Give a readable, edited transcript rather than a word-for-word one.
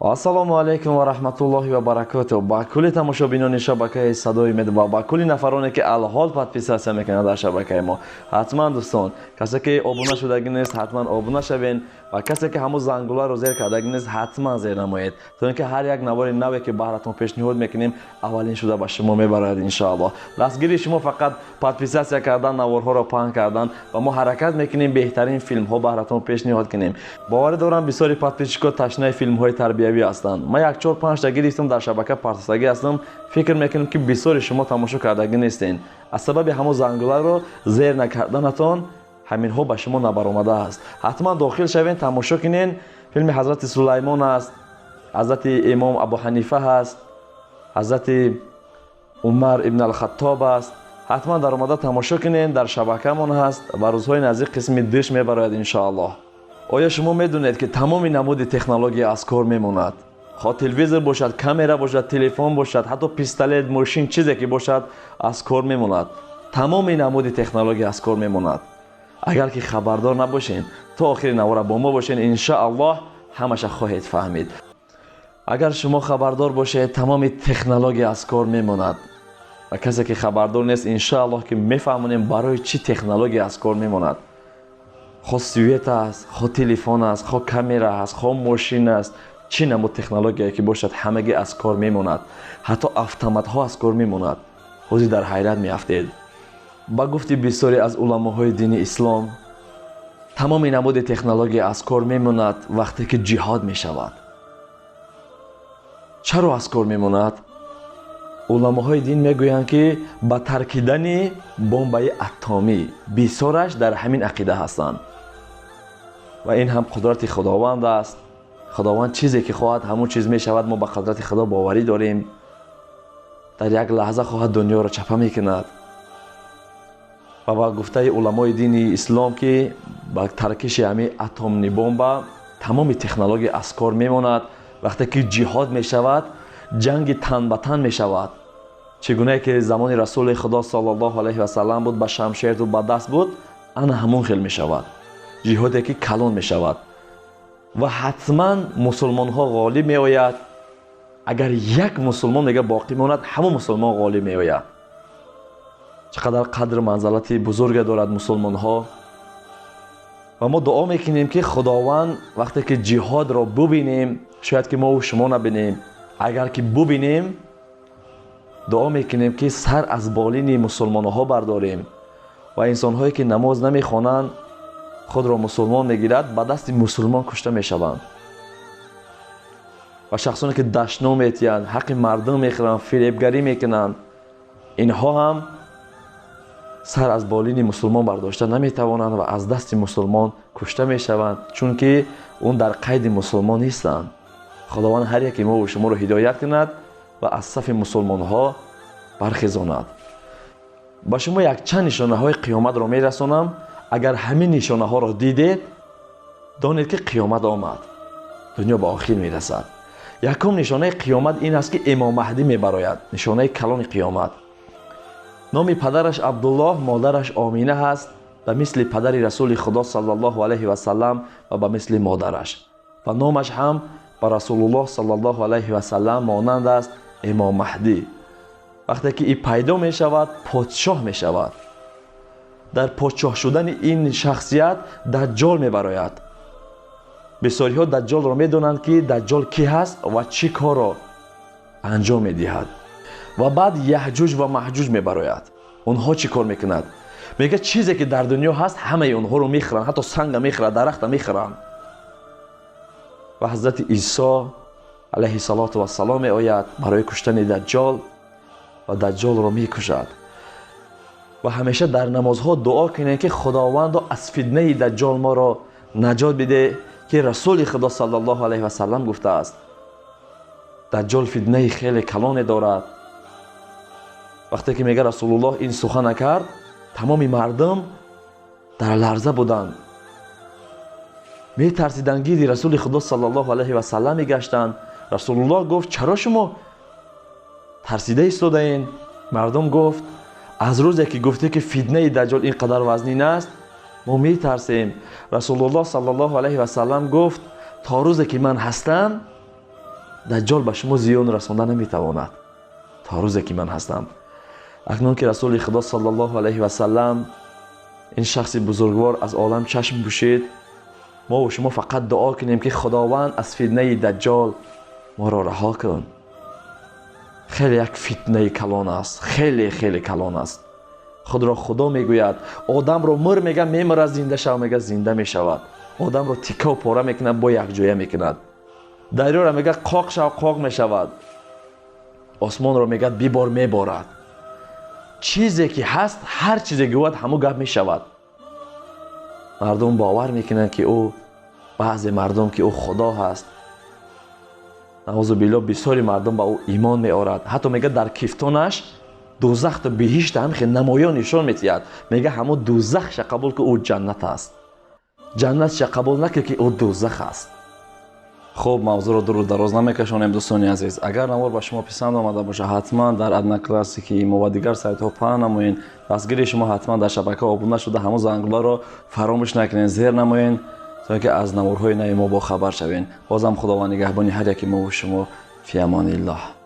ассалому алайкум ва раҳматуллоҳи ва баракатуҳ. Ба кулли тамошобинони шабакаи Садои Умед ва ба кулли нафароне ки алҳол подписатсия мекунанд дар шабакаи мо. Ҳатман дӯстон, касе ки обуна шудаги нест, ҳатман обуна шавен ва касе ки ҳамун зангуларо зер кардаги нест, ҳатман зер намоед. То ин ки ҳар як навори наве ки баҳратон пешниҳод мекунем, аввалин шуда ба шумо мебарояд иншоаллоҳ. Дастгири шумо фақат подписатсия кардан, наворҳоро паҳн кардан ва мо ҳаракат мекунем беҳтарин филмҳо баҳратон пешниҳод кунем. Боварӣ дорам бисёри подписчикҳо ташнаи филмҳои тарбиявӣ ҳастанд. Ман 1-4-5 та гирифтам дар шабака партостагӣ ҳастам. Фикр мекунам ки бисёри шумо тамошо кардагӣ нестен. Аз сабаби ҳамон зангуларо зер накарданатон ҳаминҳо ба шумо набаромадааст. ҳатман дохил шавен, тамошо кунен. Филми ҳазрати Сулаймон аст, ҳазрати имом Абу Ҳанифа ҳаст, ҳазрати Умар ибн ал-Хаттоб аст. ҳатман дар омада тамошо кунен, дар шабакамон ҳаст ва рӯзҳои наздик қисми диш мебарояд иншоаллоҳ. оя шумо медонед ки тамоми намуди технология аз кор мемонад? хо телевизор бошад, камера бошад, телефон бошад, ҳатто пистолет, мошин, чизе ки бошад аз кор мемонад. тамоми намуди технология аз кор мемонад. агар ки хабардор набошен, то охири навора бо мо бошен, иншоаллоҳ ҳамаша хоҳед фаҳмид. агар шумо хабардор бошед, тамоми технология аз кор мемонад. ва касе ки хабардор нест, иншоаллоҳ ки мефаҳмонем барои чӣ технология аз кор мемонад. хо свет аст, хо телефон аст, хо камера аст, хо мошин аст, чӣ намуд технология ки бошад, ҳамагӣ аз кор мемонад. ҳатто автоматҳо аз кор мемонад. ҳозир дар ҳайрат меафтед. ба гуфти бисёре аз уламоҳои дини ислом, тамоми намуди технология аз кор мемонад вақте ки ҷиҳод мешавад. чаро аз кор мемонад? уламоҳои дин мегӯянд ки ба таркидани бомбаи атомӣ бисёраш дар ҳамин ақида ҳастанд. ва ин ҳам қудрати худованд аст. худованд чизе ки хоҳад, ҳамун чиз мешавад. мо ба қудрати худо боварӣ дорем. дар як лаҳза хоҳад дунёро чапа мекунад. ва ба гуфтаи уламои дини ислом ки ба таркиши ҳамин атомни бомба тамоми технология аз кор мемонад вақте ки ҷиҳод мешавад, ҷанги тан ба тан мешавад. чӣ гуне ки замони расули худо саллаллоҳу алайҳи васалам буд, ба шамшерту ба даст буд, ана ҳамон хел мешавад. ҷиҳоде ки калон мешавад. ва ҳатман мусулмонҳо ғолиб меояд. агар як мусулмон мега боқӣ монад, ҳамон мусулмон ғолиб меояд. чӣ қадар қадр манзалати бузурге дорад мусулмонҳо. ва мо дуо мекунем ки худованд вақте ки ҷиҳодро бубинем, шояд ки мо шумо набинем, агар ки бубинем, дуо мекунем ки сар аз болини мусулмонҳо бардорем ва инсонҳое ки намоз намехонанд, худро мусулмон мегирад, ба дасти мусулмон кушта мешаванд. ва шахсоне ки дашно метиҳанд, ҳаққи мардум мехӯранд, фиребгарӣ мекунанд, инҳо ҳам сар аз болини мусулмон бардошта наметавонанд ва аз дасти мусулмон кушта мешаванд, чунки он дар қайди мусулмон нестанд. худованд ҳар яки мо ва шуморо ҳидоят кунад ва аз сафи мусулмонҳо бархезонад. ба шумо якчанд нишонаҳои қиёматро мерасонам. агар ҳамин нишонаҳоро дидед, донед ки қиёмат омад, дунё ба охир мерасад. якум нишонаи қиёмат ин аст ки имом маҳдӣ мебарояд, нишонаи калони қиёмат. номи падараш Абдуллоҳ, модараш Омина ҳаст, ба мисли падари расули худо саллаллоҳу алайҳи васалам ва ба мисли модараш. ва номаш ҳам ба расулуллоҳ саллаллоҳу алайҳи васалам монанд аст, имом маҳдӣ. вақте ки ин пайдо мешавад, подшоҳ мешавад. дар подшоҳ шудани ин шахсият даҷҷол мебарояд. бисёриҳо даҷҷолро медонанд ки даҷҷол кӣ ҳаст ва чӣ корро анҷом медиҳад. ва баъд яҳҷуҷ ва маҳҷуҷ мебарояд. онҳо чӣ кор мекунад? мега чизе ки дар дунё ҳаст, ҳамаи онҳоро мехӯранд, ҳатто санга мехӯранд, дарахта мехӯранд. ва ҳазрати Исо алайҳи салоту вассалом меояд барои куштани даҷҷол ва даҷҷолро мекушад. ва ҳамеша дар намозҳо дуо кунем ки худовандо аз фитнаи даҷҷол моро наҷот биде, ки расули худо саллаллоҳу алайҳи васалам гуфтааст, даҷҷол фитнаи хеле калоне дорад. вақте ки мега расулуллоҳ ин сухана кард, тамоми мардум дар ларза буданд. метарсиданд, гирди расули худо саллаллоҳу алайҳи васалам мегаштанд. расулуллоҳ гуфт, чаро шумо тарсида истодаен? мардум гуфт, аз рӯзе ки гуфте ки фитнаи даҷҷол ин қадар вазнин аст, мо метарсем. расулуллоҳ саллаллоҳу алайҳи васалам гуфт, то рӯзе ки ман ҳастам, даҷҷол ба шумо зиён расонда наметавонад то рӯзе ки ман ҳастам. акнун ки расули худо саллаллоҳу алайҳи васаллам ин шахси бузургвор аз олам чашм пӯшид, мо ва шумо фақат дуо кунем ки худованд аз фитнаи даҷҷол моро раҳо кун. хеле як фитнаи калон аст, хеле калон аст. худро худо мегӯяд, одамро мур мега мемурад, зинда шав мега зинда мешавад. одамро тикка пора мекунад, бо якҷоя мекунад. дарёро мега қоқ шав қоқ мешавад. осмонро мегӯяд бибор меборад. чизе ки ҳаст, ҳар чизе гӯяд ҳамон гап мешавад. мардум бовар мекунанд ки ӯ, баъзе мардум ки ӯ худо ҳаст. наъузубиллоҳ бисёри мардум ба ӯ имон меорад. ҳатто мега дар кифтонаш дӯзахту биҳишта ҳамихе намоён нишон метиҳад. мега ҳамон дӯзахша қабул ки ӯ ҷаннат аст. ҷаннатша қабул накунед ки ӯ дӯзах аст. хуб, мавзӯъро дуру дароз намекашонем дӯстони азиз. агар навор ба шумо писанд омада боша, ҳатман дар Adna Classic мо ва дигар сайтҳо паҳн намоед. дастгири шумо ҳатман дар шабака обуна шуда ҳамон зангуларо фаромӯш накунед, зер намоед, то ки аз наворҳои нави мо бохабар шавед. бозам худованд нигаҳбони ҳар яки мо ва шумо. фи амониллоҳ.